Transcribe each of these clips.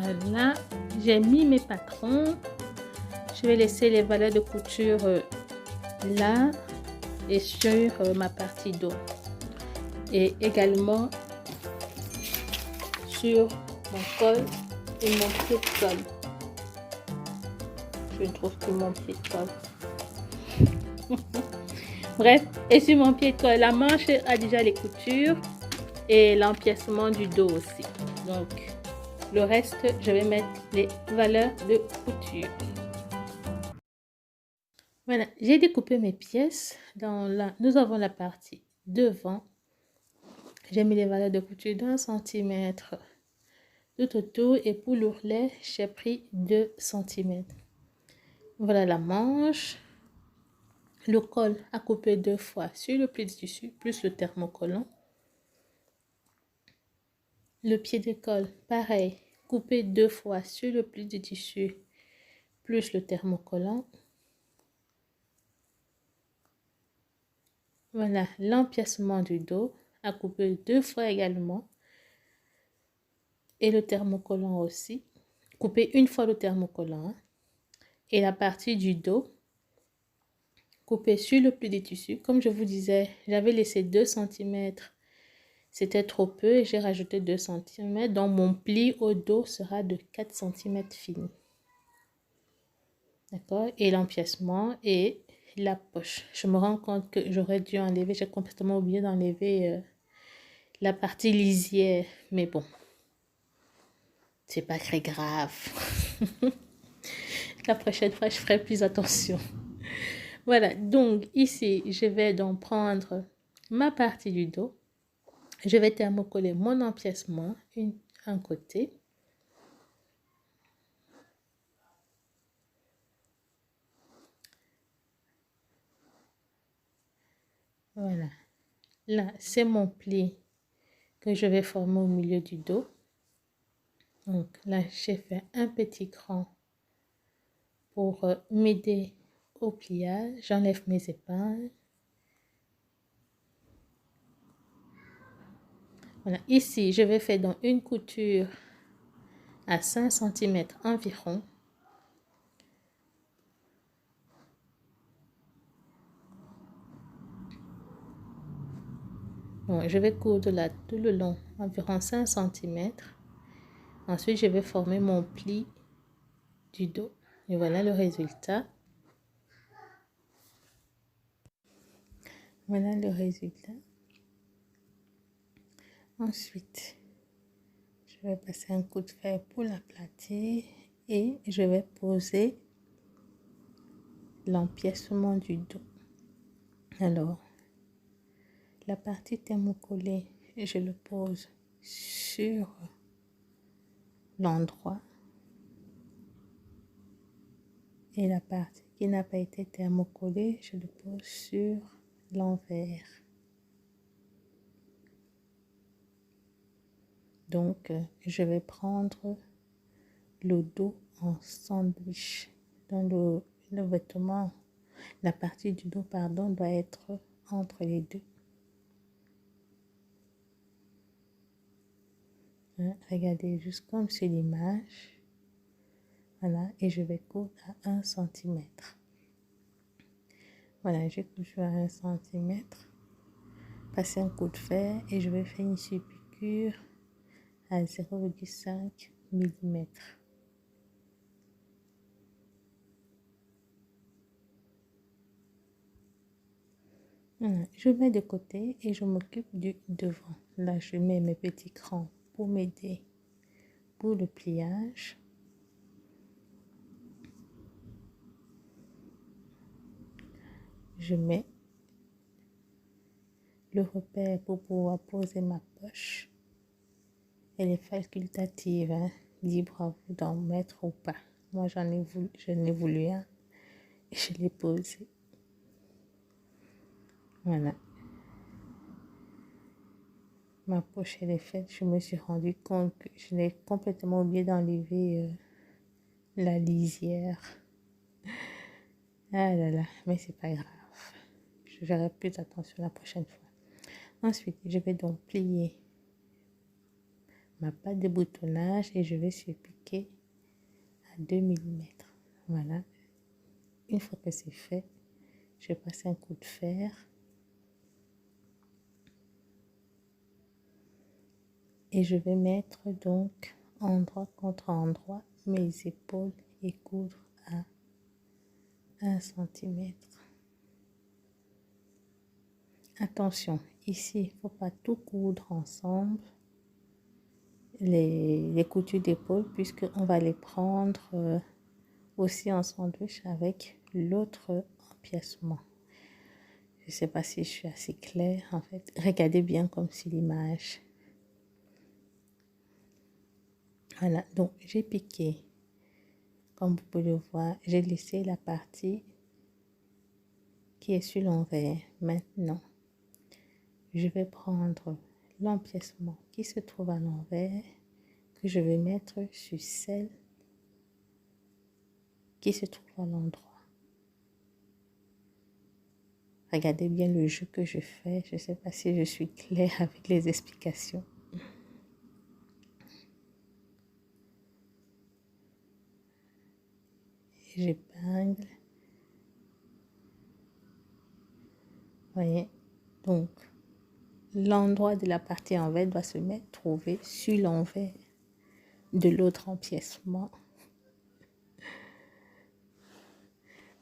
Voilà, j'ai mis mes patrons. Je vais laisser les valeurs de couture là et sur ma partie dos. Et également sur mon col et mon pied de col. Je ne trouve que mon pied de col. Bref, et sur mon pied de col, la manche a déjà les coutures et l'empiècement du dos aussi. Donc, le reste, je vais mettre les valeurs de couture. Voilà, j'ai découpé mes pièces. Nous avons la partie devant. J'ai mis les valeurs de couture d'1 centimètre tout autour et pour l'ourlet, j'ai pris 2 cm. Voilà la manche. Le col à couper 2 fois sur le pli de tissu plus le thermocollant. Le pied de col, pareil, coupé 2 fois sur le pli de tissu plus le thermocollant. Voilà l'empiècement du dos à couper 2 fois également. Et le thermocollant aussi. Couper 1 fois le thermocollant. Hein. Et la partie du dos, couper sur le pli de tissu. Comme je vous disais, j'avais laissé 2 cm. C'était trop peu et j'ai rajouté 2 cm. Donc mon pli au dos sera de 4 cm fini. D'accord? Et l'empiècement et la poche. Je me rends compte que j'aurais dû enlever. J'ai complètement oublié d'enlever la partie lisière. Mais bon, c'est pas très grave. La prochaine fois, je ferai plus attention. Voilà, donc ici, je vais donc prendre ma partie du dos. Je vais thermocoller mon empiècement un côté. Voilà. Là, c'est mon pli que je vais former au milieu du dos. Donc là, j'ai fait un petit cran pour m'aider au pliage. J'enlève mes épingles. Voilà, ici, je vais faire donc une couture à 5 cm environ. Bon, je vais coudre là tout le long, environ 5 cm. Ensuite, je vais former mon pli du dos. Et voilà le résultat. Voilà le résultat. Ensuite, je vais passer un coup de fer pour l'aplatir et je vais poser l'empiècement du dos. Alors, la partie thermocollée, je le pose sur l'endroit et la partie qui n'a pas été thermocollée, je le pose sur l'envers. Donc, je vais prendre le dos en sandwich. Dans le vêtement, la partie du dos, pardon, doit être entre les deux. Hein, regardez, juste comme sur l'image. Voilà, et je vais coudre à 1 cm. Voilà, j'ai cousu à 1 cm. Passer un coup de fer et je vais faire une surpiqûre à 0,5 mm. Voilà, je mets de côté et je m'occupe du devant. Là, je mets mes petits crans pour m'aider pour le pliage. Je mets le repère pour pouvoir poser ma poche. Elle est facultative, hein? Libre à vous d'en mettre ou pas. Moi, je n'ai voulu un et je l'ai posé. Voilà. Ma poche, elle est faite. Je me suis rendu compte que je l'ai complètement oublié d'enlever la lisière. Ah là là, mais c'est pas grave. Je verrai plus attention la prochaine fois. Ensuite, je vais donc plier ma patte de boutonnage et je vais surpiquer piquer à 2 millimètres. Voilà. Une fois que c'est fait, je passe un coup de fer. Et je vais mettre donc endroit contre endroit mes épaules et coudre à 1 cm. Attention, ici, il ne faut pas tout coudre ensemble, les coutures d'épaule, puisqu'on va les prendre aussi en sandwich avec l'autre empiècement. Je ne sais pas si je suis assez claire, en fait. Regardez bien comme sur l'image. Voilà, donc j'ai piqué. Comme vous pouvez le voir, j'ai laissé la partie qui est sur l'envers. Maintenant, je vais prendre l'empiècement qui se trouve à l'envers, que je vais mettre sur celle qui se trouve à l'endroit. Regardez bien le jeu que je fais. Je ne sais pas si je suis claire avec les explications. J'épingle. Voyez, donc l'endroit de la partie envers doit se trouver sur l'envers de l'autre empiècement.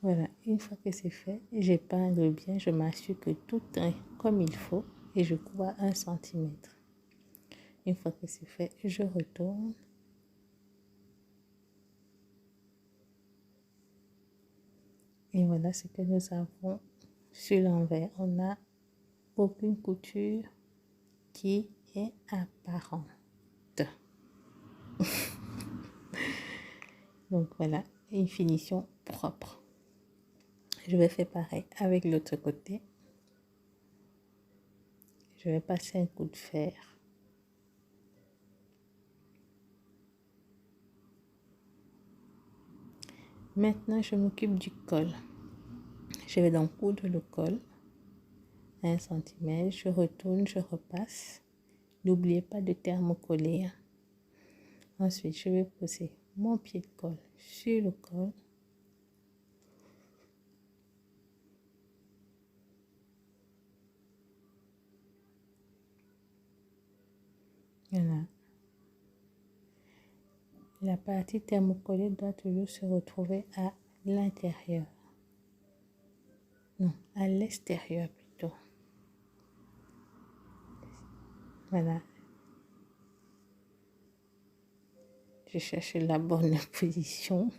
Voilà, une fois que c'est fait, j'épingle bien, je m'assure que tout est comme il faut et je couds à 1 cm. Une fois que c'est fait, je retourne. Et voilà ce que nous avons sur l'envers. On n'a aucune couture qui est apparente. Donc voilà, une finition propre. Je vais faire pareil avec l'autre côté. Je vais passer un coup de fer. Maintenant, je m'occupe du col. Je vais donc coudre le col. 1 cm, je retourne, je repasse. N'oubliez pas de thermocoller. Ensuite, je vais poser mon pied de colle sur le col. Voilà. La partie thermocollée doit toujours se retrouver à l'intérieur. Non, à l'extérieur plutôt. Voilà. Je cherche la bonne position.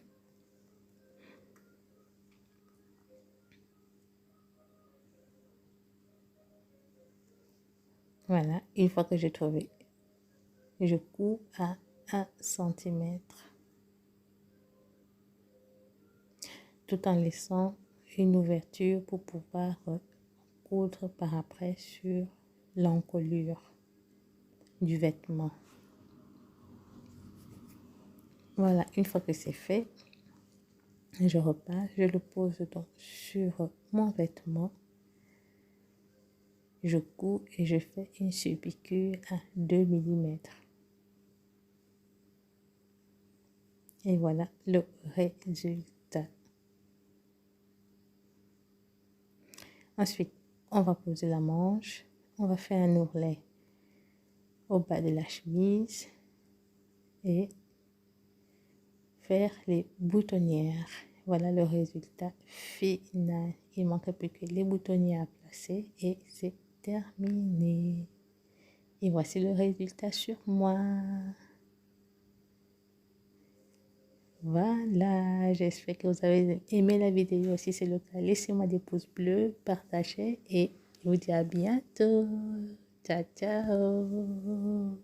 Voilà, une fois que j'ai trouvé, je couds à 1 cm. Tout en laissant une ouverture pour pouvoir coudre par après sur l'encolure du vêtement. Voilà, une fois que c'est fait, je repasse, je le pose donc sur mon vêtement. Je couds et je fais une surpiqûre à 2 mm. Et voilà le résultat. Ensuite, on va poser la manche. On va faire un ourlet au bas de la chemise et faire les boutonnières. Voilà le résultat final. Il ne manque plus que les boutonnières à placer et c'est terminé. Et voici le résultat sur moi. Voilà, j'espère que vous avez aimé la vidéo. Si c'est le cas, laissez-moi des pouces bleus, partagez et je vous dis à bientôt. Ciao, ciao.